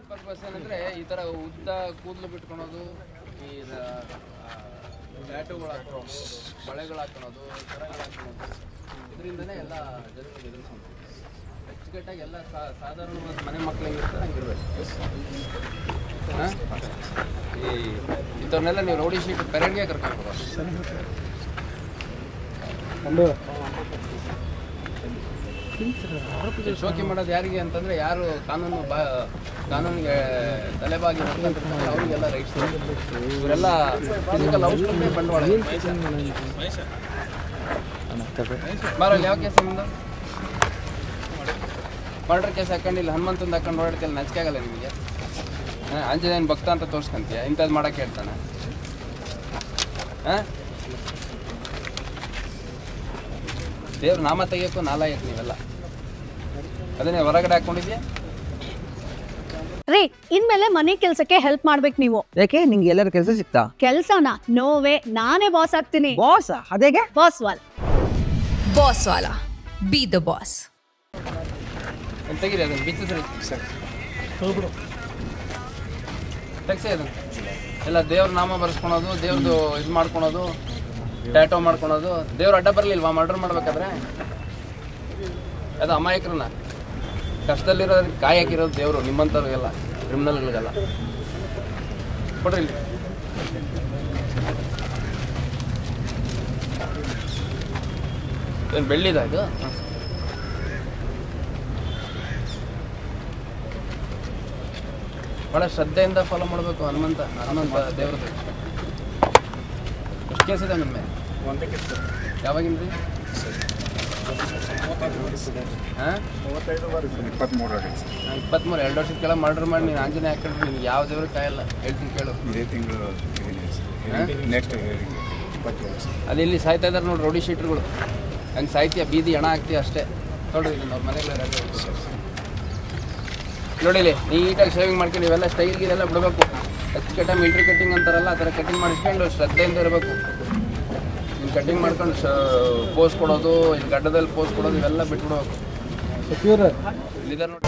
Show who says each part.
Speaker 1: Purpose ಏನಂದರೆ ಈ ಥರ ಉದ್ದ ಕೂದಲು ಬಿಟ್ಕೊಳೋದು, ಈ ಟ್ಯಾಟೂಗಳು ಹಾಕೊಳ್ಳೋದು, ಬಳೆಗಳು ಹಾಕೊಳ್ಳೋದು, ಸರಗಳು ಹಾಕೊಳ್ಳೋದು, ಇದರಿಂದನೇ ಎಲ್ಲ ಜನರಿಗೆ ಎದುರಿಸೋದು. ಅಚ್ಚುಕಟ್ಟಾಗಿ ಎಲ್ಲ ಸಾಧಾರಣವಾದ ಮನೆ ಮಕ್ಕಳಿಗೆ ಇರ್ತಾರೆ ಹಂಗಿರ್ಬೇಕು. ಇಂಥವ್ರನ್ನೆಲ್ಲ ನೀವು ರೌಡಿ ಶೀಟ್ ಪೆರೇಡ್ಗೆ ಕರ್ಕೊಂಡು ಶೋಕಿ ಮಾಡೋದು ಯಾರಿಗೆ ಅಂತಂದರೆ ಯಾರು ಕಾನೂನಿಗೆ ತಲೆಬಾಗಿ ನಡ್ಕೊಂಡಿರ್ತಾರೆ ಅವರಿಗೆಲ್ಲ ರೈಟ್ಸ್. ಇವರೆಲ್ಲ ಫಿಸಿಕಲ್ ಔಷಧಿ ಬಂಡವಾಳ. ಬಾರಲ್ಲಿ ಯಾವ ಕೇಸ್ ನಿಮ್ಮದು? ಮರ್ಡರ್ ಕೇಸ್ ಹಾಕೊಂಡಿಲ್ಲ, ಹನುಮಂತಂದು ಹಾಕೊಂಡು ಓಡಾಡ್ತಿಲ್ಲ, ನಚಿಕೆ ಆಗಲ್ಲ ನಿಮಗೆ? ಆಂಜನೇಯನ ಭಕ್ತ ಅಂತ ತೋರಿಸ್ಕೊಂತೀಯ, ಇಂಥದ್ದು ಮಾಡೋಕ್ಕೆ ಹೇಳ್ತಾನೆ. ದೇವ್ರ ನಾಮ ತೆಗಿಯೋಕ್ಕೂ ನಾಲಾಯಕ್ ನೀವೆಲ್ಲ. ಅದನ್ನೇ ಹೊರಗಡೆ ಹಾಕೊಂಡಿದ್ಯಾ?
Speaker 2: ರೀ, ಇನ್ಮೇಲೆ ಮನೆ ಕೆಲ್ಸಕ್ಕೆ ಹೆಲ್ಪ್ ಮಾಡ್ಬೇಕು ನೀವು.
Speaker 3: ಯಾಕೆ ನಿಂಗೆ ಎಲ್ಲರ ಕೆಲಸ ಸಿಗ್ತಾ?
Speaker 2: ಕೆಲ್ಸನ ನೋವೇ, ನಾನೇ ಬಾಸ್ ಆಗ್ತೀನಿ.
Speaker 3: ಬಾಸ್? ಅದೇಗೆ?
Speaker 2: Boss wall.
Speaker 4: ಬಾಸ್ ವಾಲ, ಬಿ ದ ಬಾಸ್.
Speaker 1: ತೆಗೀರಿ ಅದನ್ನು, ಬಿಚ್ಚಿಸ್ರಿ ತೆಗ್ಸಿ ಅದನ್ನು. ಎಲ್ಲ ದೇವ್ರ ನಾಮ ಬರ್ಸ್ಕೊಳೋದು, ದೇವ್ರದ್ದು ಇದು ಮಾಡ್ಕೊಳೋದು, ಟ್ಯಾಟೋ ಮಾಡ್ಕೊಳೋದು. ದೇವ್ರ ಅಡ್ಡ ಬರಲಿಲ್ವಾ ಮರ್ಡರ್ ಮಾಡ್ಬೇಕಾದ್ರೆ? ಅದು ಅಮಾಯಕರನ್ನ ಕಷ್ಟದಲ್ಲಿರೋದ್ರಿಗೆ ಕಾಯಿ ಹಾಕಿರೋದು ದೇವರು, ನಿಮ್ಮಂಥವ್ರಿಗೆಲ್ಲ ಕ್ರಿಮಿನಲ್ಗಳಿಗೆಲ್ಲ. ಕೊಡ್ರಿ ಇಲ್ಲಿ. ಏನು ಬೆಳ್ಳಿದ ಇದು? ಭಾಳ ಶ್ರದ್ಧೆಯಿಂದ ಫಾಲೋ ಮಾಡಬೇಕು ಹನುಮಂತ ದೇವ್ರದ್ದು. ಎಷ್ಟು ಕೇಸ್ ಇದೆ ನಿಮ್ಮ ಮೇಲೆ? ಯಾವಾಗಿಂದ ರೀ? ಹಾಂ, 23. 2 ವರ್ಷದ ಕೆಳಗೆ ಮರ್ಡರ್ ಮಾಡಿ ನೀನು ಆಂಜನೇಯ ಹಾಕೊಂಡ್ರೆ ನಿನ್ಗೆ ಯಾವ ದೇವ್ರಿಗೆ ಕಾಯಲ್ಲ. ಹೇಳ್ತೀನಿ ಕೇಳು.
Speaker 5: ಇದೇ ತಿಂಗಳು ನೆಕ್ಸ್ಟ್ 20 ವರ್ಷ
Speaker 1: ಅಲ್ಲಿ ಇಲ್ಲಿ ಸಾಯ್ತಾ ಇದ್ದಾರೆ ನೋಡಿ ರೌಡಿ ಶೀಟ್ರುಗಳು. ಹಂಗೆ ಸಾಯ್ತೀಯ, ಬೀದಿ ಹಣ ಹಾಕ್ತೀಯ ಅಷ್ಟೇ. ನೋಡ್ರಿ ಇಲ್ಲಿ ಅವ್ರ ಮನೆಗಳ ನೋಡಿಲಿ, ನೀಟಾಗಿ ಶೇವಿಂಗ್ ಮಾಡ್ಕೊಂಡು ಇವೆಲ್ಲ ಸ್ಟೈಲ್ಗಿದೆಲ್ಲ ಬಿಡಬೇಕು. ಅಚ್ಚುಕಟ್ಟಾಗಿ ಮಿಲ್ಟ್ರಿ ಕಟ್ಟಿಂಗ್ ಅಂತಾರಲ್ಲ ಆ ಥರ ಕಟ್ಟಿಂಗ್ ಮಾಡಿಸ್ಕೊಂಡು ಶ್ರದ್ಧೆಯಿಂದ ಇರಬೇಕು. ನೀನು ಕಟ್ಟಿಂಗ್ ಮಾಡ್ಕೊಂಡು ಪೋಸ್ ಕೊಡೋದು, ಇಲ್ಲಿ ಗಡ್ಡದಲ್ಲಿ ಪೋಸ್ ಕೊಡೋದು, ಇವೆಲ್ಲ ಬಿಟ್ಬಿಡ್ಬೇಕು. ಇಲ್ಲಿದ್ದಾರೆ ನೋಡಿ.